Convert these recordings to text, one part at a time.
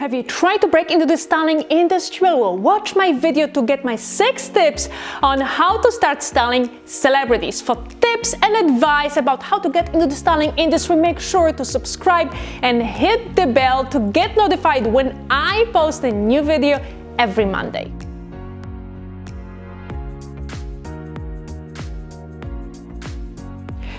Have you tried to break into the styling industry? Well, watch my video to get my 6 tips on how to start styling celebrities. For tips and advice about how to get into the styling industry, make sure to subscribe and hit the bell to get notified when I post a new video every Monday.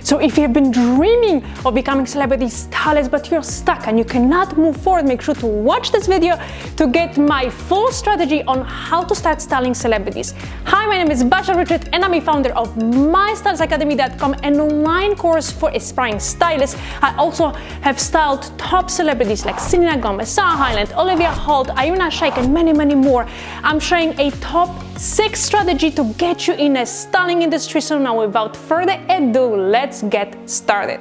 So if you've been dreaming of becoming celebrity stylist but you're stuck and you cannot move forward, make sure to watch this video to get my full strategy on how to start styling celebrities. Hi, my name is Basia Richard and I'm a founder of MyStylistAcademy.com, an online course for aspiring stylists. I also have styled top celebrities like Selena Gomez, Sarah Hyland, Olivia Holt, Irina Shayk, and many, many more. I'm sharing a top 6 strategy to get you in a styling industry. So now, without further ado, let's get started.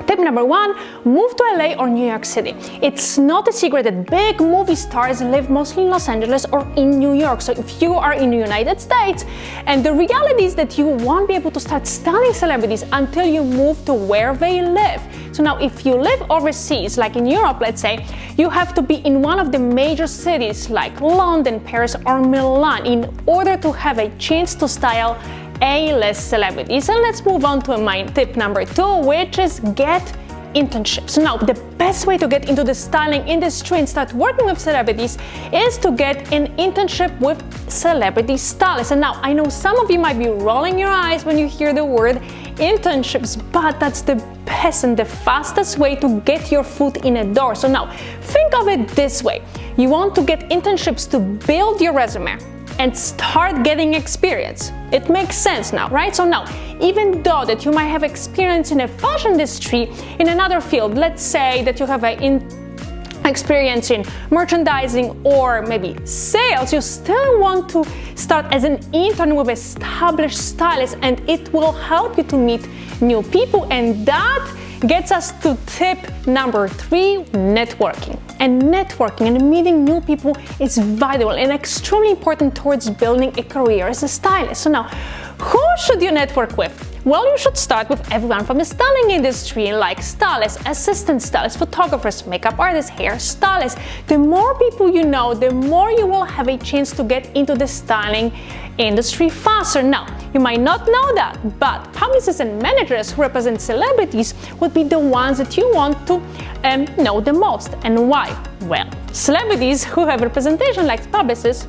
Tip number 1, move to LA or New York City. It's not a secret that big movie stars live mostly in Los Angeles or in New York. So if you are in the United States, and the reality is that you won't be able to start styling celebrities until you move to where they live. So now if you live overseas, like in Europe, let's say, you have to be in one of the major cities like London, Paris, or Milan in order to have a chance to style A-list celebrities. And let's move on to my tip number 2, which is get internships. Now, the best way to get into the styling industry and start working with celebrities is to get an internship with celebrity stylists. And now, I know some of you might be rolling your eyes when you hear the word internships, but that's the best and the fastest way to get your foot in a door. So now, think of it this way. You want to get internships to build your resume and start getting experience. It makes sense now, right? So now, even though that you might have experience in a fashion industry, in another field, let's say that you have experience in merchandising or maybe sales, you still want to start as an intern with established stylists, and it will help you to meet new people. And that gets us to tip number 3, networking. And networking and meeting new people is vital and extremely important towards building a career as a stylist. So now, who should you network with? Well, you should start with everyone from the styling industry, like stylists, assistant stylists, photographers, makeup artists, hair stylists. The more people you know, the more you will have a chance to get into the styling industry faster. Now, you might not know that, but publicists and managers who represent celebrities would be the ones that you want to know the most. And why? Well, celebrities who have representation like publicists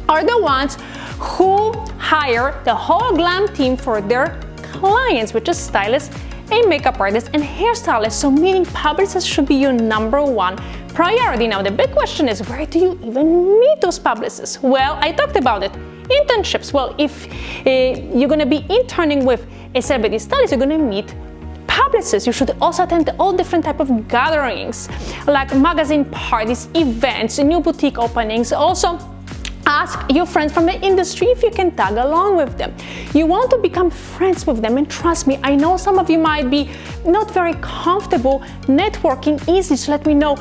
are the ones who hire the whole glam team for their clients, which is stylists, a makeup artist, and hairstylists. So meeting publicists should be your number 1 priority. Now, the big question is, where do you even meet those publicists? Well, I talked about it. Internships. Well, if you're going to be interning with a celebrity stylist, you're going to meet publicists. You should also attend all different type of gatherings, like magazine parties, events, new boutique openings. Also, ask your friends from the industry if you can tag along with them. You want to become friends with them, and trust me, I know some of you might be not very comfortable networking easily, so let me know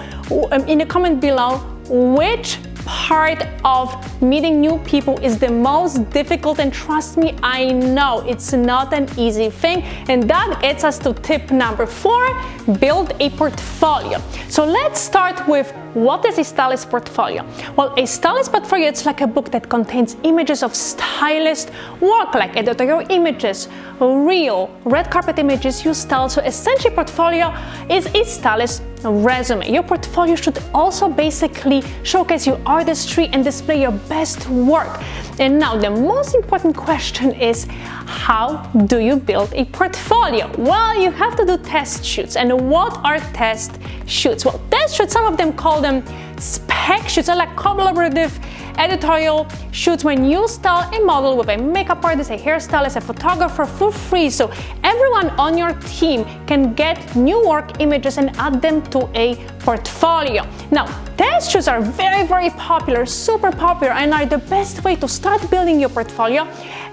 in the comment below which part of meeting new people is the most difficult. And trust me, I know it's not an easy thing. And that gets us to tip number 4, build a portfolio. So let's start with, what is a stylist portfolio? Well, a stylist portfolio, it's like a book that contains images of stylist work, like editorial images, real red carpet images you style. So essentially, portfolio is a stylist resume. Your portfolio should also basically showcase your artistry and display your best work. And now the most important question is, how do you build a portfolio? Well, you have to do test shoots. And what are test shoots? Well, test shoots, some of them call them spec shoots, are like collaborative editorial shoots when you style a model with a makeup artist, a hairstylist, a photographer for free, so everyone on your team can get new work images and add them to a portfolio. Now, test shoots are very, very popular, super popular, and are the best way to start building your portfolio,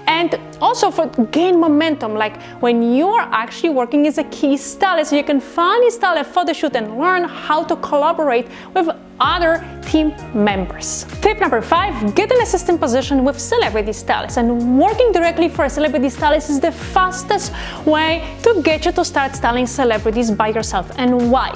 and also for gain momentum, like when you are actually working as a key stylist, you can finally style a photo shoot and learn how to collaborate with other team members. Tip number 5, get an assistant position with celebrity stylists. And working directly for a celebrity stylist is the fastest way to get you to start styling celebrities by yourself. And why?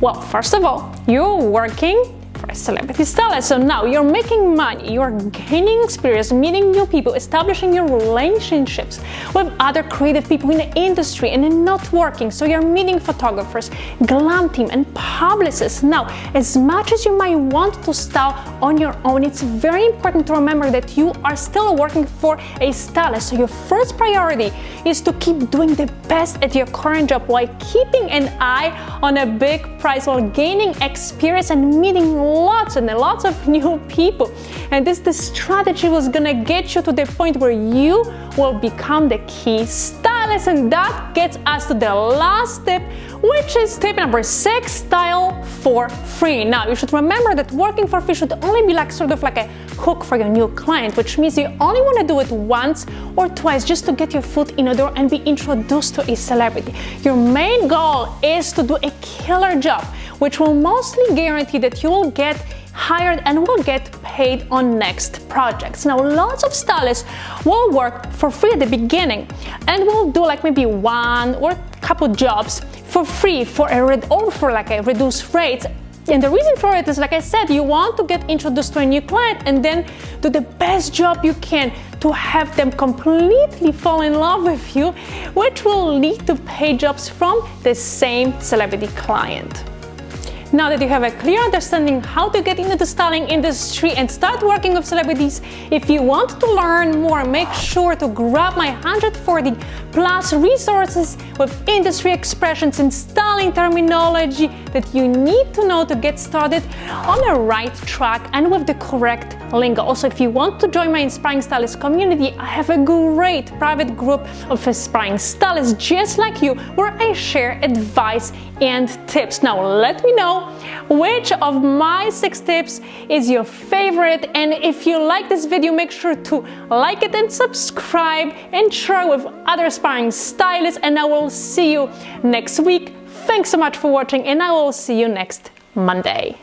Well, first of all, you're working for a celebrity stylist. So now you're making money, you're gaining experience, meeting new people, establishing your relationships with other creative people in the industry and in networking. So you're meeting photographers, glam team, and publicists. Now, as much as you might want to style on your own, it's very important to remember that you are still working for a stylist. So your first priority is to keep doing the best at your current job while keeping an eye on a big prize, while gaining experience and meeting lots and lots of new people. And this strategy was gonna get you to the point where you will become the key stylist. And that gets us to the last tip, which is tip number 6, style for free. Now, you should remember that working for free should only be like sort of like a hook for your new client, which means you only want to do it once or twice just to get your foot in the door and be introduced to a celebrity. Your main goal is to do a killer job, which will mostly guarantee that you will get hired and will get paid on next projects. Now, lots of stylists will work for free at the beginning and will do like maybe one or a couple jobs for free for a reduced rate. And the reason for it is, like I said, you want to get introduced to a new client and then do the best job you can to have them completely fall in love with you, which will lead to paid jobs from the same celebrity client. Now that you have a clear understanding how to get into the styling industry and start working with celebrities, if you want to learn more, make sure to grab my 140 plus resources with industry expressions and styling terminology that you need to know to get started on the right track and with the correct lingo. Also, if you want to join my Inspiring Stylist community, I have a great private group of aspiring stylists just like you, where I share advice and tips. Now, let me know which of my 6 tips is your favorite, and if you like this video, make sure to like it and subscribe and share with other aspiring stylists, and I will see you next week. Thanks so much for watching, and I will see you next Monday.